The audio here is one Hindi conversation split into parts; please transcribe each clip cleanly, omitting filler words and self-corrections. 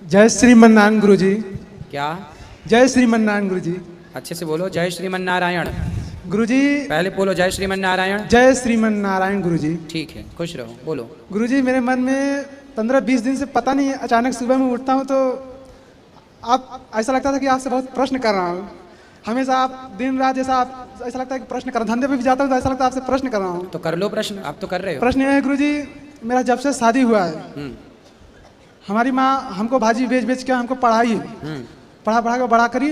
जय श्रीमन्नारायण गुरुजी। क्या? जय श्रीमन्नारायण गुरुजी। अच्छे से बोलो। जय श्रीमन्नारायण गुरुजी। पहले बोलो जय श्रीमन्नारायण। जय श्रीमन्नारायण गुरुजी। ठीक है, खुश रहो, बोलो। गुरुजी, मेरे मन में 15-20 दिन से पता नहीं, अचानक सुबह में उठता हूँ तो आप ऐसा लगता था कि आपसे बहुत प्रश्न कर रहा हूँ। हमेशा आप दिन रात जैसा आप ऐसा लगता है कि प्रश्न कर, धंधे पे भी जाता हूँ तो ऐसा लगता है आपसे प्रश्न कर रहा हूँ। तो कर लो प्रश्न, आप तो कर रहे हो। प्रश्न यह है गुरुजी, मेरा जब से शादी हुआ है हमारी माँ हमको भाजी बेच बेच के हमको पढ़ाई, पढ़ा के बड़ा करी,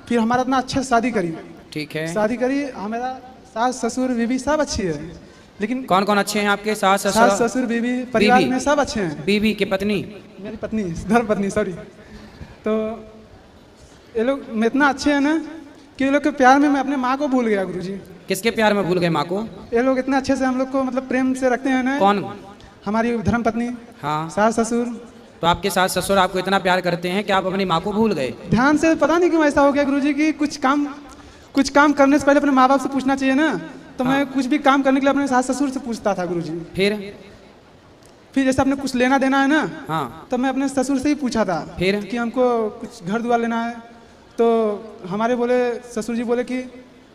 फिर हमारा इतना अच्छे से शादी करी। ठीक है, शादी करी, हमारा सास ससुर बीवी सब अच्छी है, लेकिन कौन कौन अच्छे हैं आपके? सास ससुर बीवी परिवार में सब अच्छे हैं। बीवी की पत्नी? मेरी पत्नी, धर्म पत्नी, सॉरी। तो ये लोग में इतना अच्छे हैं ना कि ये लोग के प्यार में मैं अपने माँ को भूल गया गुरुजी। किसके प्यार में भूल गए माँ को? ये लोग इतने अच्छे से हम लोग को मतलब प्रेम से रखते हैं ना। कौन? हमारी धर्म पत्नी, हाँ, सास ससुर। तो आपके सास ससुर आपको इतना प्यार करते हैं कि आप अपनी माँ को भूल गए? ध्यान से, पता नहीं क्यों ऐसा हो गया गुरुजी कि कुछ काम करने से पहले अपने माँ बाप से पूछना चाहिए ना। तो मैं कुछ भी काम करने के लिए अपने सास ससुर से पूछता था गुरुजी। फिर जैसे अपने कुछ लेना देना है ना, हाँ, तो मैं अपने ससुर से ही पूछा था फिर कि हमको कुछ घर दुआर लेना है। तो हमारे बोले, ससुर जी बोले कि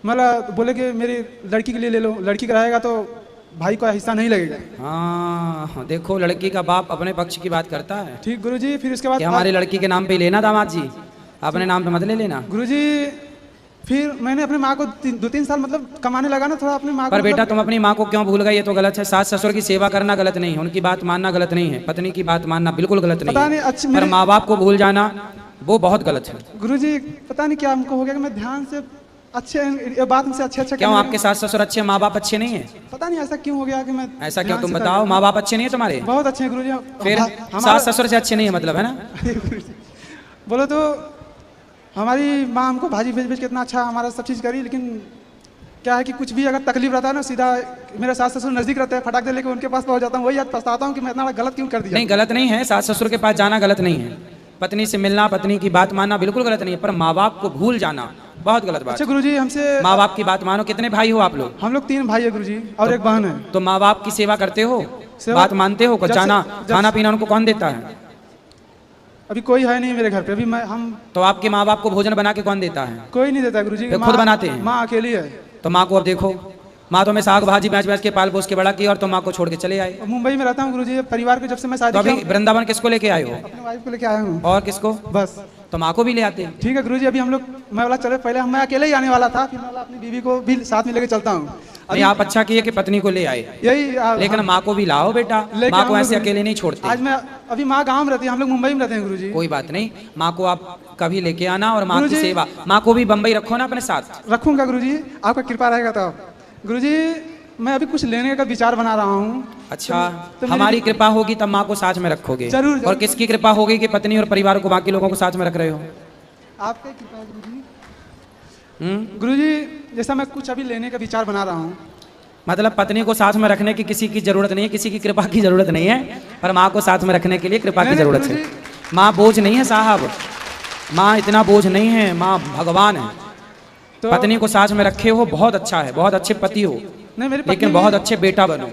मतलब बोले कि मेरी लड़की के लिए ले लो, लड़की कराएगा तो भाई का हिस्सा नहीं लगेगा। हाँ, देखो लड़की का बाप अपने पक्ष की बात करता है। ठीक गुरुजी। फिर उसके बाद हमारी लड़की के नाम पे लेना दामाद जी, अपने नाम पे मत ले लेना गुरुजी। फिर मैंने अपनी माँ को 2-3 साल मतलब कमाने लगा ना थोड़ा अपनी माँ को। पर बेटा तुम अपनी माँ को क्यों भूल गए? ये तो गलत है। सास ससुर की सेवा करना गलत नहीं है, उनकी बात मानना गलत नहीं है, पत्नी की बात मानना बिल्कुल गलत नहीं पता है। नहीं अच्छी पर माँ बाप को भूल जाना वो बहुत गलत है गुरुजी। पता नहीं क्या हमको हो गया कि मैं ध्यान से अच्छे ये बात हमसे अच्छे क्यों? आपके सास ससुर अच्छे, माँ बाप अच्छे नहीं है? पता नहीं ऐसा क्यों हो गया कि मैं ऐसा क्यों? तुम बताओ। माँ बाप अच्छे नहीं है तुम्हारे? बहुत अच्छे हैं गुरुजी। फिर सास ससुर से अच्छे नहीं है मतलब, है ना? बोलो तो हमारी माँ हमको भाजी भेज भेज के इतना अच्छा हमारा सब चीज़ करी, लेकिन क्या है कि कुछ भी अगर तकलीफ रहता है ना, सीधा मेरे सास ससुर नजदीक रहते हैं, फटाक दे लेके उनके पास पहुंच जाता हूँ। वही याद पछताता हूँ कि मैं इतना गलत क्यों कर दिया। नहीं, गलत नहीं है, सास ससुर के पास जाना गलत नहीं है, पत्नी से मिलना, पत्नी की बात मानना बिल्कुल गलत नहीं है, पर माँ बाप को भूल जाना बहुत गलत बात। अच्छा गुरुजी, हमसे माँ बाप की बात मानो। कितने भाई हो आप लोग? हम लोग 3 भाई है गुरुजी और एक बहन है। तो माँ बाप की सेवा करते हो, बात मानते हो? कुछ खाना पीना उनको कौन देता है? अभी कोई है नहीं मेरे घर पे, अभी हम। तो आपके माँ बाप को भोजन बना के कौन देता है? कोई नहीं देता गुरुजी, खुद बनाते हैं? माँ अकेली है। तो माँ को अब देखो, माँ तो मैं साग भाजी बेच बेच के पाल पोस के बड़ा किया और तो माँ को छोड़ के चले आए। मुंबई में रहता हूँ गुरुजी, परिवार को जब से मैं शादी तो अभी वृंदावन किसको लेके आए हो? अपने वाइफ को लेके आया हूँ। और किसको? बस। तो माँ को भी ले आते। ठीक है गुरुजी, अभी हम लोग मैं वाला चले, पहले मैं अकेले ही आने वाला था, फिर मैं अपनी बीवी को भी साथ में लेके चलता हूँ। अभी आप अच्छा किए कि पत्नी को ले आए, यही लेकिन माँ को भी लाओ बेटा, माँ को ऐसे अकेले नहीं छोड़ते। आज मैं अभी माँ गाँव में रहती है, हम लोग मुंबई में रहते हैं गुरुजी। कोई बात नहीं, माँ को आप कभी लेके आना और माँ की सेवा, माँ को भी बम्बई रखो ना अपने साथ। रखूंगा गुरुजी, आपका कृपा रहेगा तो। गुरुजी, मैं अभी कुछ लेने का विचार बना रहा हूँ। अच्छा, तो हमारी कृपा होगी तब माँ को साथ में रखोगे? जरूर। और किसकी कृपा होगी कि पत्नी और परिवार को, बाकी लोगों को साथ में रख रहे हो? आपका कृपा है गुरुजी। गुरुजी, जैसा मैं कुछ अभी लेने का विचार बना रहा हूँ। मतलब पत्नी को साथ में रखने की किसी की जरूरत नहीं है, किसी की कृपा की जरूरत नहीं है, पर माँ को साथ में रखने के लिए कृपा की जरूरत है। माँ बोझ नहीं है साहब, माँ इतना बोझ नहीं है, माँ भगवान है। तो पत्नी को साथ में रखे हो, बहुत अच्छा है, बहुत अच्छे पति हो, नहीं मेरे लेकिन बहुत अच्छे बेटा बनो।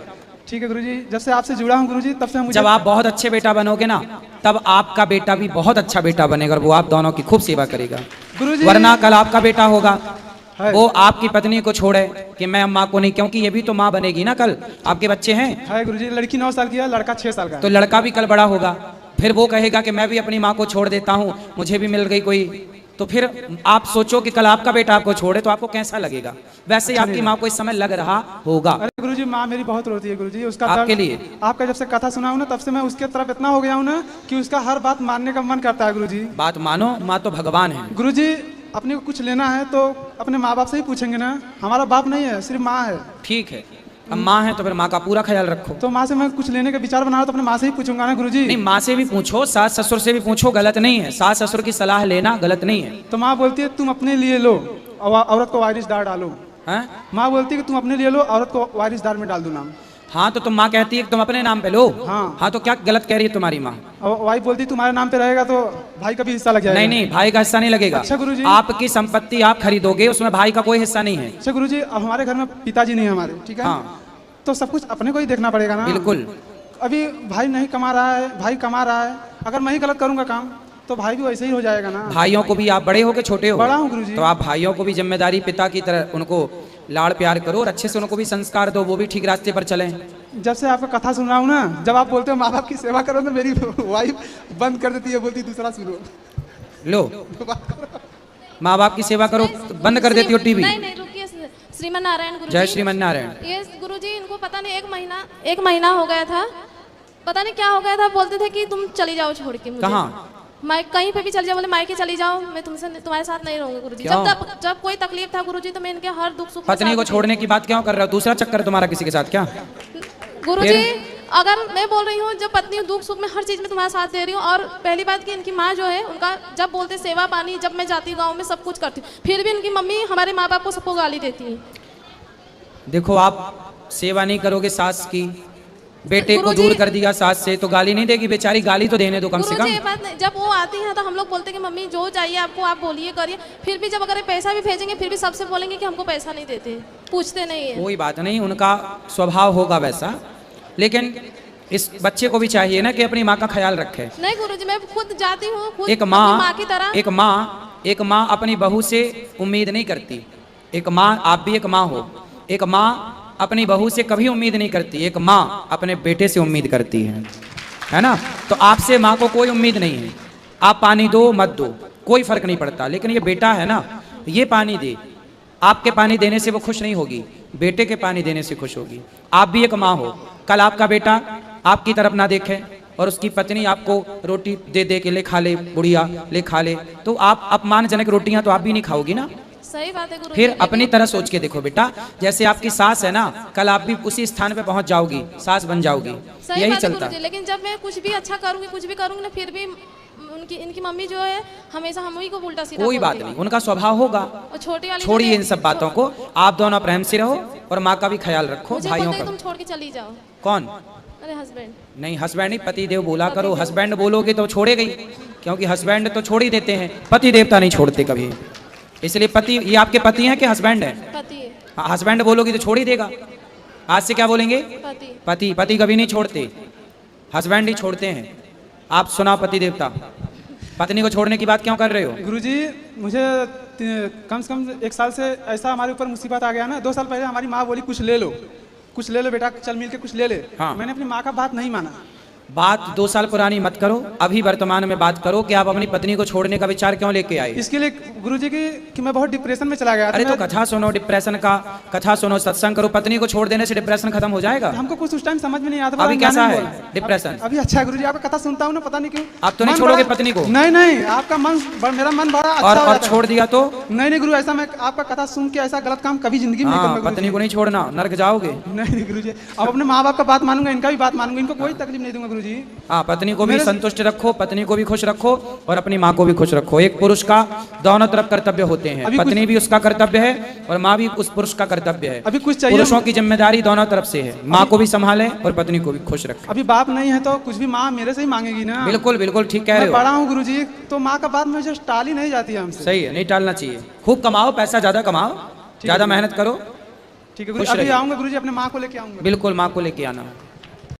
ठीक है गुरुजी, जब से आपसे जुड़ा हूँ गुरुजी तब से मुझे, जब आप बहुत अच्छे बेटा बनोगे ना, तब आपका बेटा भी बहुत अच्छा बेटा बनेगा और वो आप दोनों की खूब सेवा करेगा गुरुजी। वरना कल आपका बेटा होगा, वो आपकी पत्नी को छोड़े कि मैं अम्मा को नहीं, क्योंकि ये भी तो माँ बनेगी ना कल। आपके बच्चे हैं? है गुरुजी, लड़की 9 साल की है, लड़का 6 साल का है। तो लड़का भी कल बड़ा होगा, फिर वो कहेगा कि मैं भी अपनी माँ को छोड़ देता हूँ, मुझे भी मिल गई कोई। तो फिर आप सोचो कि कल आपका बेटा आपको छोड़े तो आपको कैसा लगेगा? वैसे ही आपकी माँ को इस समय लग रहा होगा। अरे गुरुजी, माँ मेरी बहुत रोती है गुरुजी, उसका आपके लिए। आपका जब से कथा सुना हूँ ना, तब से मैं उसके तरफ इतना हो गया हूँ ना कि उसका हर बात मानने का मन करता है गुरुजी। बात मानो, माँ तो भगवान है गुरुजी। अपने को कुछ लेना है तो अपने माँ बाप से ही पूछेंगे ना, हमारा बाप नहीं है, सिर्फ माँ है। ठीक है, अब माँ है तो फिर माँ का पूरा ख्याल रखो। तो माँ से मैं कुछ लेने का विचार बना रहा तो अपने माँ से ही पूछूंगा ना गुरुजी। नहीं, माँ से भी पूछो, सास ससुर से भी पूछो, गलत नहीं है, सास ससुर की सलाह लेना गलत नहीं है। तो माँ बोलती है तुम अपने लिए लो, औरत को वारिसदार डालो। माँ बोलती है कि तुम अपने लिए लो, औरत को वारिसदार में डाल दो नाम। हाँ, तो तुम माँ कहती है कि तुम अपने नाम पे लो। हाँ, तो क्या गलत कह रही है तुम्हारी माँ? वाइफ बोलती है तुम्हारे नाम पे रहेगा तो भाई का भी हिस्सा लग जाएगा। नहीं नहीं, भाई का हिस्सा नहीं लगेगा। अच्छा गुरुजी, आपकी संपत्ति आप खरीदोगे, उसमें भाई का कोई हिस्सा नहीं है। अच्छा गुरुजी, अब हमारे घर में पिताजी नहीं है हमारे, ठीक है? तो सब कुछ अपने को ही देखना पड़ेगा ना। बिल्कुल। अभी भाई नहीं कमा रहा है, भाई कमा रहा है, अगर मैं ही गलत करूंगा काम तो भाई भी वैसे ही हो जाएगा ना। भाइयों को भी आप बड़े हो के छोटे हो? बड़ा हूँ गुरुजी। तो आप भाइयों को भी जिम्मेदारी पिता की तरह उनको लाड़ प्यार करो और अच्छे से उनको भी संस्कार दो, वो भी ठीक रास्ते पर चलें। जब से आपका कथा सुन रहा हूँ ना, जब आप बोलते हो माँ बाप की सेवा करो, तो मेरी वाइफ बंद कर देती है, बोलती दूसरा सुनो। लो, माँ बाप की सेवा करो तो बंद कर देती हो टीवी। नहीं नहीं रुकिए, श्रीमन नारायण गुरुजी। जय श्रीमन नारायण। ये गुरुजी इनको पता नहीं एक महीना हो गया था, पता नहीं क्या हो गया था, बोलते थे कि तुम चली जाओ छोड़ के मुझे। कहाँ? मैं कहीं पे भी चली जाओ, बोले मायके चली जाओ, मैं तुम्हारे साथ नहीं रहूंगी गुरुजी। क्यों? जब कोई तकलीफ था गुरुजी तो मैं इनके हर दुख सुख पत्नी को छोड़ने की बात क्यों कर रहे हो? दूसरा चक्कर तुम्हारा किसी के साथ क्या? गुरुजी अगर मैं बोल रही हूँ, जब पत्नी दुख सुख में हर चीज में तुम्हारा साथ दे रही हूँ, और पहली बात कि इनकी माँ जो है उनका जब बोलते सेवा पानी, जब मैं जाती हूँ गाँव में सब कुछ करती हूँ, फिर भी इनकी मम्मी हमारे माँ बाप को सबको गाली देती है। देखो, आप सेवा नहीं करोगे सास की, बेटे को दूर कर दिया सास से, तो गाली नहीं देगी बेचारी? गाली तो देने दो कम से कम। ये बात नहीं, जब वो आती हैं तो हम लोग बोलते हैं कि मम्मी जो चाहिए आपको आप बोलिए करिए, फिर भी जब अगर पैसा भी भेजेंगे फिर भी सबसे बोलेंगे कि हमको पैसा नहीं देते, पूछते नहीं है। कोई बात नहीं, उनका स्वभाव होगा वैसा, लेकिन इस बच्चे को भी चाहिए ना कि अपनी माँ का ख्याल रखे। नहीं गुरुजी, मैं खुद जाती हूँ, खुद एक अपनी माँ माँ की तरह। एक माँ अपनी बहू से उम्मीद नहीं करती। एक माँ, आप भी एक माँ हो, एक माँ अपनी बहू से कभी उम्मीद नहीं करती, एक माँ अपने बेटे से उम्मीद करती है ना? तो आपसे माँ को कोई उम्मीद नहीं है, आप पानी दो मत दो कोई फर्क नहीं पड़ता, लेकिन ये बेटा है ना, ये पानी दे, आपके पानी देने से वो खुश नहीं होगी, बेटे के पानी देने से खुश होगी। आप भी एक माँ हो, कल आपका बेटा आपकी तरफ ना देखे और उसकी पत्नी आपको रोटी दे दे के ले खा ले, बुढ़िया ले खा ले, तो आप अपमानजनक रोटियां तो आप भी नहीं खाओगी ना। सही बात है गुरुजी। फिर अपनी तरह सोच के देखो बेटा, जैसे आपकी सास है ना, कल आप भी उसी स्थान पे पहुंच जाओगी, सास बन जाओगी, यही चलता है। लेकिन जब मैं कुछ भी अच्छा करूंगी, कुछ भी करूंगी ना, फिर भी इनकी मम्मी जो है हमेशा हम ही को उल्टा सीधा कोई बात नहीं, उनका स्वभाव होगा। और छोटी वाली छोड़िए इन सब बातों को, आप दोनों प्रेम से रहो और माँ का भी ख्याल रखो, मुझे भाइयों बोलते का। हैं, तुम छोड़ के चली जाओ। कौन? अरे हस्बैंड। नहीं, हस्बैंड नहीं, पति देव बोला करो। हस्बैंड बोलोगे तो छोड़ेगा ही, क्योंकि हस्बैंड तो छोड़ ही देते हैं, पति देवता नहीं छोड़ते कभी। इसलिए पति, ये आपके पति हैं कि हस्बैंड है? पति है। हाँ, हस्बैंड बोलोगी तो छोड़ ही देगा। आज से क्या बोलेंगे? पति। पति। पति कभी नहीं छोड़ते, हस्बैंड ही छोड़ते हैं। आप सुना पति देवता, पत्नी को छोड़ने की बात क्यों कर रहे हो? गुरुजी मुझे कम से कम 1 साल से ऐसा हमारे ऊपर मुसीबत आ गया ना। 2 साल पहले हमारी माँ बोली कुछ ले लो बेटा, चल मिल के कुछ ले ले। हाँ। मैंने अपनी माँ का बात नहीं माना। बात 2 साल पुरानी मत करो, अभी वर्तमान में बात करो कि आप अपनी पत्नी को छोड़ने का विचार क्यों लेके आए। इसके लिए गुरुजी कि मैं बहुत डिप्रेशन में चला गया। अरे तो कथा सुनो डिप्रेशन का, कथा सुनो, सत्संग करो, पत्नी को छोड़ देने से डिप्रेशन खत्म हो जाएगा। हमको कुछ उस टाइम समझ में नहीं आता। अभी कैसा है डिप्रेशन? अभी अच्छा है गुरुजी, आपका कथा सुनता हूँ ना, पता नहीं क्यों आप तो नहीं छोड़ोगे पत्नी को? नहीं, आपका मन, मेरा मन बड़ा अच्छा हो और जाता है। छोड़ दिया तो? नहीं गुरु, ऐसा मैं आपका कथा सुन के ऐसा गलत काम कभी जिंदगी में नहीं करूंगा। पत्नी को नहीं छोड़ना, नरक जाओगे। नहीं गुरुजी, अब अपने माँ बाप का बात मानूंगा, इनका भी बात मानूंगा, इनको कोई तकलीफ नहीं दूंगा गुरुजी। हाँ, पत्नी को भी संतुष्ट रखो, पत्नी को भी खुश रखो और अपनी माँ को भी खुश रखो। एक पुरुष का दोनों तरफ कर्तव्य होते हैं, पत्नी भी उसका कर्तव्य है और माँ भी उस पुरुष का कर्तव्य है। अभी कुछ चाहिए, पुरुषों की जिम्मेदारी दोनों तरफ से है, माँ को भी संभाले और पत्नी को भी खुश रखे। अभी बाप नहीं है तो कुछ भी माँ मेरे से ही मांगेगी ना। बिल्कुल बिल्कुल ठीक कह रहे हो। बड़ा हूँ गुरुजी, तो माँ का बात मुझे टाल ही नहीं जाती है हमसे। सही है, नहीं टालना चाहिए। खूब कमाओ, पैसा ज्यादा कमाओ, ज्यादा मेहनत करो। ठीक है गुरु, अभी आऊंगा गुरुजी, अपने माँ को लेके आऊंगा। बिल्कुल, माँ को लेके आना।